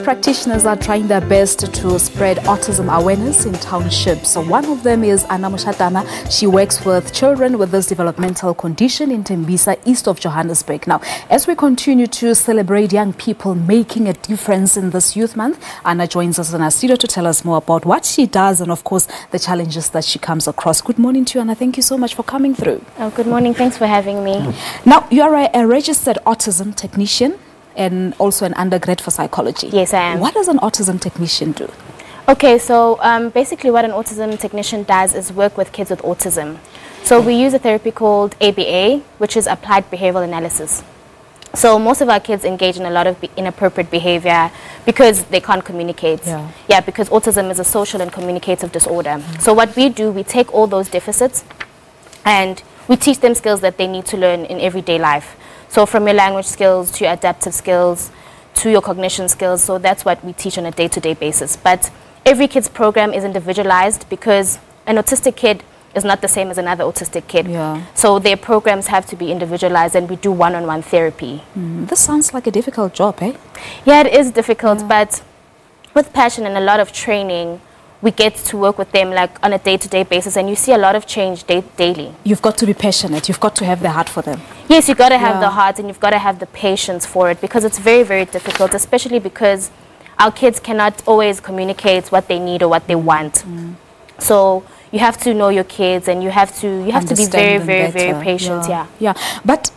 practitioners are trying their best to spread autism awareness in townships. So one of them is Annah Moshatama. She works with children with this developmental condition in Tembisa, east of Johannesburg. Now, as we continue to celebrate young people making a difference in this Youth Month, Anna joins us in our studio to tell us more about what she does and, of course, the challenges that she comes across. Good morning to you, Anna. Thank you so much for coming through. Oh, good morning. Thanks for having me. Now, you are a registered autism technician and also an undergrad for psychology. Yes, I am. What does an autism technician do? Okay, so basically what an autism technician does is work with kids with autism. So we use a therapy called ABA, which is applied behavioral analysis. So most of our kids engage in a lot of inappropriate behavior because they can't communicate. Yeah, because autism is a social and communicative disorder. So what we do, we take all those deficits and we teach them skills that they need to learn in everyday life. So from your language skills to your adaptive skills to your cognition skills. So that's what we teach on a day-to-day basis. But every kid's program is individualized because an autistic kid is not the same as another autistic kid. So their programs have to be individualized and we do one-on-one therapy. This sounds like a difficult job, eh? Yeah, it is difficult, but with passion and a lot of training, we get to work with them like on a day-to-day basis, and you see a lot of change daily. You've got to be passionate. You've got to have the heart for them. Yes, you've got to have the heart and you've got to have the patience for it because it's very, very difficult, especially because our kids cannot always communicate what they need or what they want. So you have to know your kids and you have to be very, very, very patient. But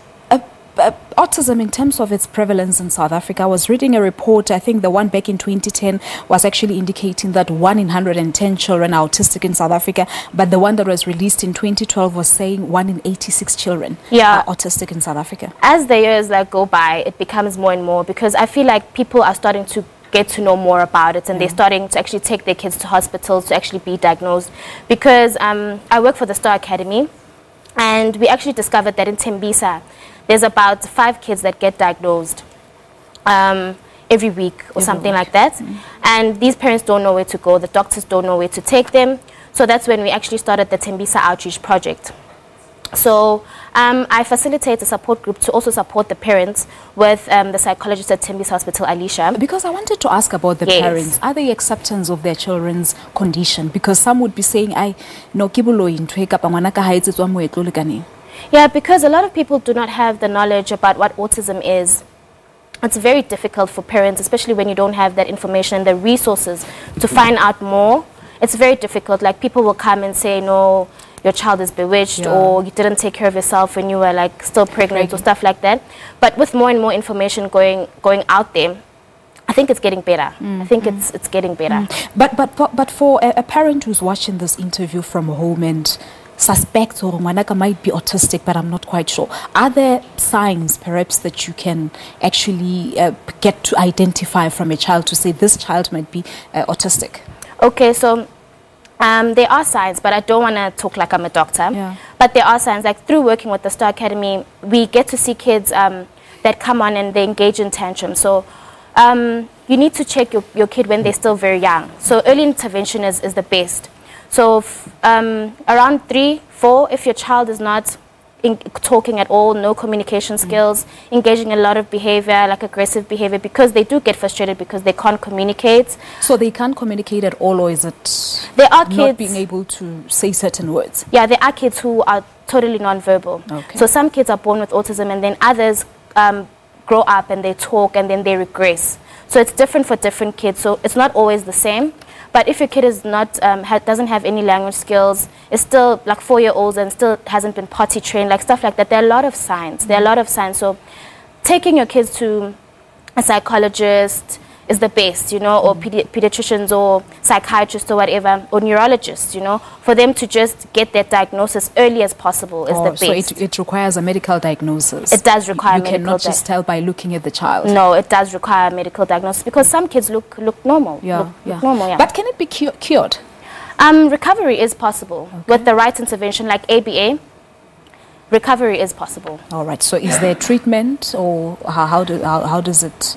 autism, in terms of its prevalence in South Africa, I was reading a report, I think the one back in 2010 was actually indicating that 1 in 110 children are autistic in South Africa, but the one that was released in 2012 was saying 1 in 86 children are autistic in South Africa. As the years go by, it becomes more and more because I feel like people are starting to get to know more about it and they're starting to actually take their kids to hospitals to actually be diagnosed because I work for the Star Academy and we actually discovered that in Tembisa there's about 5 kids that get diagnosed every week or something like that. And these parents don't know where to go. The doctors don't know where to take them. So that's when we actually started the Tembisa Outreach Project. So I facilitate a support group to also support the parents with the psychologist at Tembisa Hospital, Alicia. Because I wanted to ask about the parents. Are they acceptance of their children's condition? Because some would be saying, no, yeah, because a lot of people do not have the knowledge about what autism is. It's very difficult for parents, especially when you don't have that information and the resources to find out more. It's very difficult. Like people will come and say, no, your child is bewitched or you didn't take care of yourself when you were like still pregnant or stuff like that. But with more and more information going out there, I think it's getting better. I think it's getting better. But for a parent who's watching this interview from home and suspects or Manaka might be autistic, but I'm not quite sure. Are there signs perhaps that you can actually get to identify from a child to say this child might be autistic? Okay, so there are signs, but I don't want to talk like I'm a doctor. But there are signs, like through working with the Star Academy, we get to see kids that come on and they engage in tantrums. So you need to check your kid when they're still very young. So early intervention is the best. So around 3, 4, if your child is not talking at all, no communication skills, engaging in a lot of behavior, like aggressive behavior, because they do get frustrated because they can't communicate. So they can't communicate at all, or is it not being able to say certain words? Yeah, there are kids who are totally nonverbal. So some kids are born with autism and then others grow up and they talk and then they regress. So it's different for different kids, so it's not always the same. But if your kid is not, doesn't have any language skills, is still like 4-year-olds and still hasn't been potty trained, like stuff like that, there are a lot of signs. There are a lot of signs. So taking your kids to a psychologist is the best, you know, or pediatricians or psychiatrists or whatever, or neurologists, you know, for them to just get that diagnosis early as possible is the best. So it requires a medical diagnosis? It does require a medical diagnosis. You cannot just tell by looking at the child? No, it does require a medical diagnosis because some kids look normal. Look normal, But can it be cured? Recovery is possible. With the right intervention like ABA, recovery is possible. All right. So is there treatment or how does it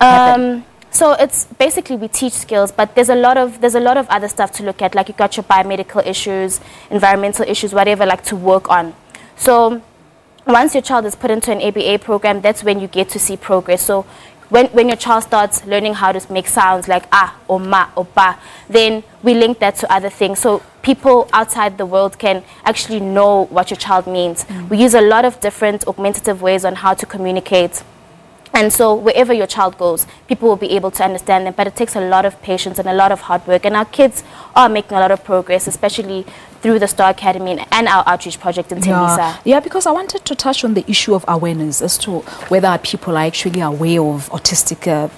happen? So it's basically we teach skills, but there's a lot of other stuff to look at. Like you got your biomedical issues, environmental issues, whatever, like to work on. So once your child is put into an ABA program, that's when you get to see progress. So when your child starts learning how to make sounds like ah or ma or ba, then we link that to other things. So people outside the world can actually know what your child means. We use a lot of different augmentative ways on how to communicate. And so wherever your child goes, people will be able to understand them. But it takes a lot of patience and a lot of hard work. And our kids are making a lot of progress, especially through the Star Academy and our outreach project in Tembisa. Yeah, because I wanted to touch on the issue of awareness as to whether people are actually aware of autistic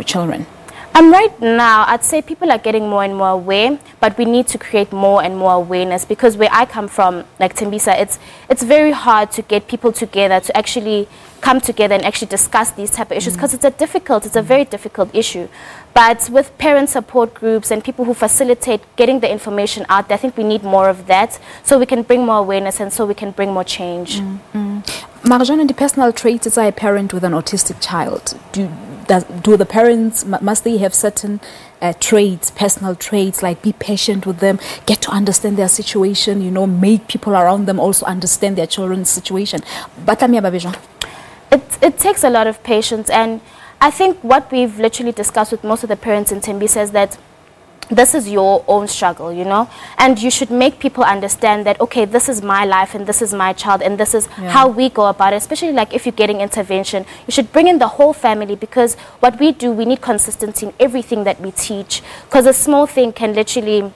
children. Right now, I'd say people are getting more and more aware, but we need to create more and more awareness, because where I come from, like Tembisa, it's very hard to get people together to actually come together and actually discuss these type of issues, because it's a very difficult issue. But with parent support groups and people who facilitate getting the information out there, I think we need more of that, so we can bring more awareness and so we can bring more change. Marjan, in the personal traits as a parent with an autistic child, do the parents, must they have certain traits, personal traits, like be patient with them, get to understand their situation, make people around them also understand their children's situation? It takes a lot of patience, and I think what we've literally discussed with most of the parents in Tembisa is that this is your own struggle, and you should make people understand that, okay, this is my life and this is my child and this is how we go about it. Especially like if you're getting intervention, you should bring in the whole family, because what we do, we need consistency in everything that we teach, because a small thing can literally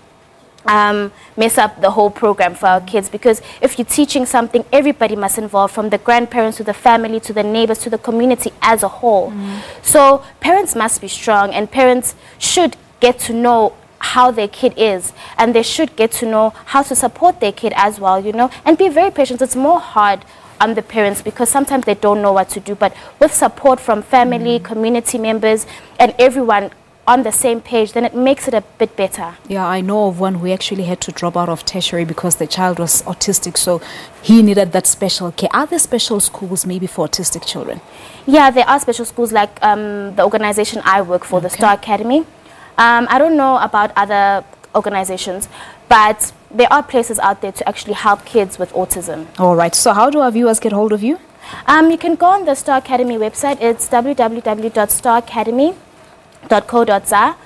mess up the whole program for our kids. Because if you're teaching something, everybody must involve, from the grandparents to the family to the neighbors to the community as a whole. So parents must be strong, and parents should get to know how their kid is, and they should get to know how to support their kid as well, and be very patient. It's more hard on the parents because sometimes they don't know what to do, but with support from family, community members, and everyone on the same page, then it makes it a bit better. Yeah, I know of one who actually had to drop out of tertiary because the child was autistic, so he needed that special care. Are there special schools maybe for autistic children? Yeah, there are special schools, like the organization I work for, the Star Academy. I don't know about other organizations, but there are places out there to actually help kids with autism. All right. So how do our viewers get hold of you? You can go on the Star Academy website. It's www.staracademy.co.za.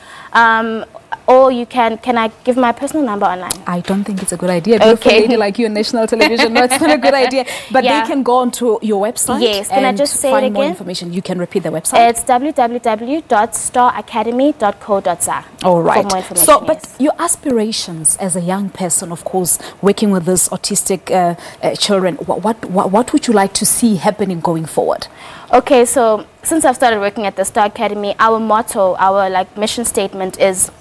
Or you can I give my personal number online? I don't think it's a good idea. Beautiful lady like you on national television. No, it's not a good idea. But they can go onto your website. Yes, can I just say it again? More information. You can repeat the website. It's www.staracademy.co.za. All right. For more information. So, but your aspirations as a young person, of course, working with these autistic children, what would you like to see happening going forward? Okay, so since I've started working at the Star Academy, our motto, our mission statement is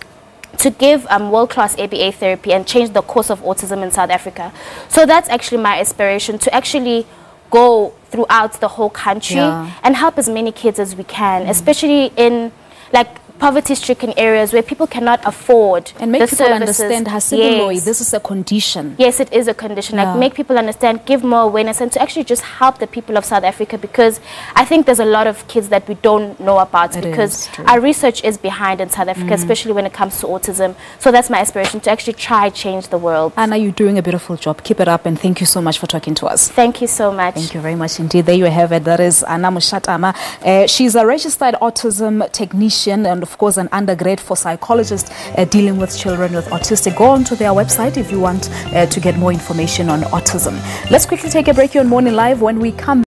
to give world-class ABA therapy and change the course of autism in South Africa. So that's actually my aspiration, to actually go throughout the whole country and help as many kids as we can, especially in poverty-stricken areas where people cannot afford and make the people services. Understand this is a condition. Yes, it is a condition. Make people understand, give more awareness, and to actually just help the people of South Africa, because I think there's a lot of kids that we don't know about, because our research is behind in South Africa, especially when it comes to autism. So that's my aspiration, to actually try change the world. Anna, you're doing a beautiful job. Keep it up, and thank you so much for talking to us. Thank you so much. Thank you very much indeed. There you have it. That is Annah Moshatama. She's a registered autism technician and of course an undergrad for psychologists dealing with children with autistic. Go on to their website if you want to get more information on autism. Let's quickly take a break here on Morning Live. When we come